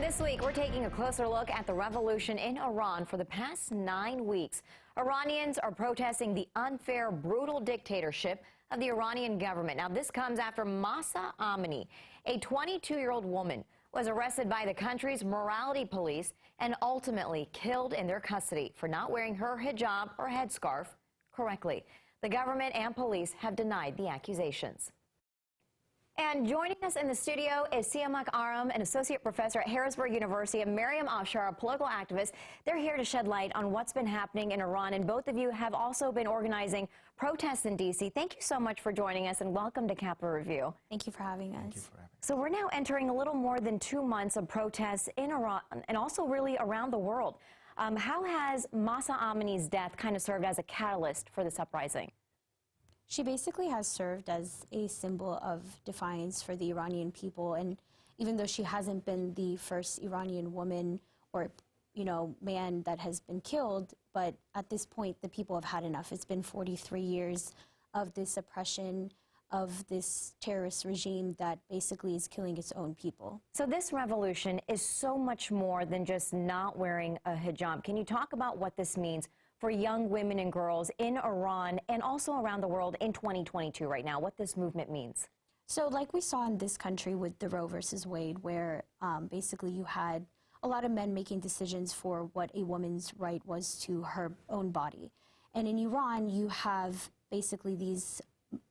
This week, we're taking a closer look at the revolution in Iran for the past 9 weeks. Iranians are protesting the unfair, brutal dictatorship of the Iranian government. Now, this comes after Mahsa Amini, a 22-year-old woman, was arrested by the country's morality police and ultimately killed in their custody for not wearing her hijab or headscarf correctly. The government and police have denied the accusations. And joining us in the studio is Siamak Aram, an associate professor at Harrisburg University, and Mariam, Afshar, a political activist. They're here to shed light on what's been happening in Iran, and both of you have also been organizing protests in D.C. Thank you so much for joining us, and welcome to Capitol Review. Thank you for having us. Thank you for having us. So we're now entering a little more than 2 months of protests in Iran and also really around the world. How has Mahsa Amini's death kind of served as a catalyst for this uprising? She basically has served as a symbol of defiance for the Iranian people, and even though she hasn't been the first Iranian woman or, man that has been killed, but at this point the people have had enough. It's been 43 years of this oppression, of this terrorist regime that basically is killing its own people. So this revolution is so much more than just not wearing a hijab. Can you talk about what this means for young women and girls in Iran and also around the world in 2022 right now, what this movement means? So like we saw in this country with the Roe versus Wade, where basically you had a lot of men making decisions for what a woman's right was to her own body. And in Iran, you have basically these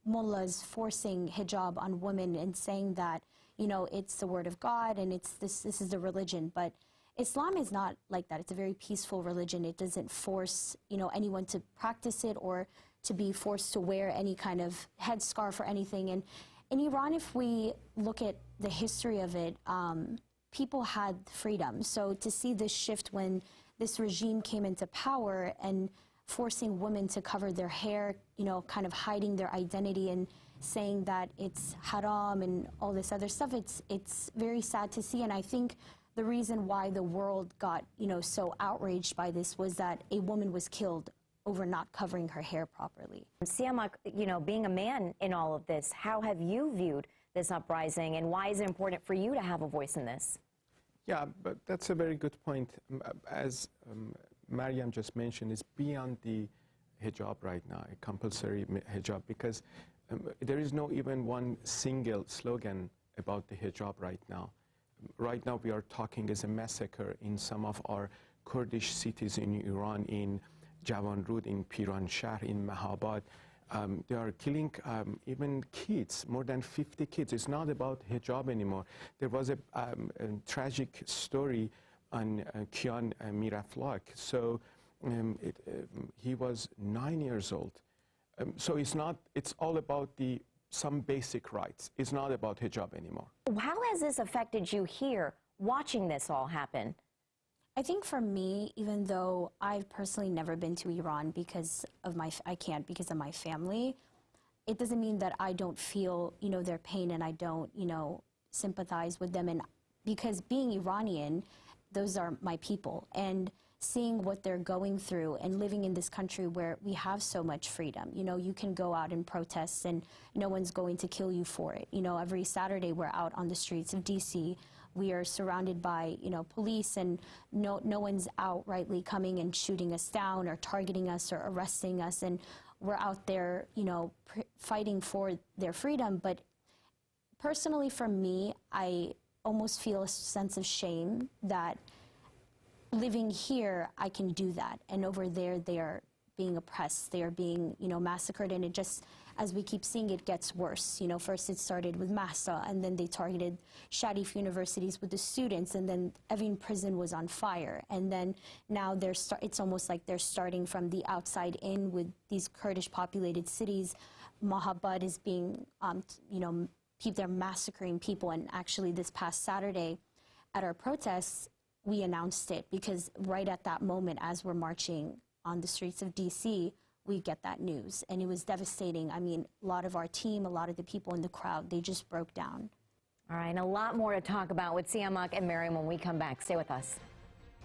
mullahs forcing hijab on women and saying that, it's the word of God and this is the religion. But Islam is not like that. It's a very peaceful religion. It doesn't force, anyone to practice it or to be forced to wear any kind of headscarf or anything. And in Iran, if we look at the history of it, people had freedom. So to see this shift when this regime came into power and forcing women to cover their hair, kind of hiding their identity and saying that it's haram and all this other stuff, it's very sad to see. And I think the reason why the world got, so outraged by this was that a woman was killed over not covering her hair properly. Siamak, being a man in all of this, how have you viewed this uprising, and why is it important for you to have a voice in this? Yeah, but that's a very good point. As Mariam just mentioned, it's beyond the hijab right now, a compulsory hijab, because there is no even one single slogan about the hijab right now. Right now, we are talking as a massacre in some of our Kurdish cities in Iran, in Javanrud, in Piranshah, in Mahabad. They are killing even kids, more than 50 kids. It's not about hijab anymore. There was a tragic story on Kian Miraflak. So he was 9 years old. So it's all about some basic rights. It's not about hijab anymore. How has this affected you here, watching this all happen? I think for me, even though I've personally never been to Iran because of because of my family, it doesn't mean that I don't feel, their pain and I don't, sympathize with them. And because being Iranian, those are my people. And seeing what they're going through and living in this country where we have so much freedom. You can go out and protest and no one's going to kill you for it. Every Saturday we're out on the streets of D.C. We are surrounded by, police, and no one's outrightly coming and shooting us down or targeting us or arresting us. And we're out there, fighting for their freedom. But personally for me, I almost feel a sense of shame that living here, I can do that. And over there, they are being oppressed. They are being, massacred. And it just, as we keep seeing, it gets worse. First it started with Mahsa, and then they targeted Sharif universities with the students, and then Evin prison was on fire. And then now it's almost like they're starting from the outside in with these Kurdish populated cities. Mahabad is being, they're massacring people. And actually this past Saturday at our protests, we announced it because right at that moment, as we're marching on the streets of D.C., we get that news. And it was devastating. I mean, a lot of our team, a lot of the people in the crowd, they just broke down. All right, and a lot more to talk about with Siamak and Mariam when we come back. Stay with us.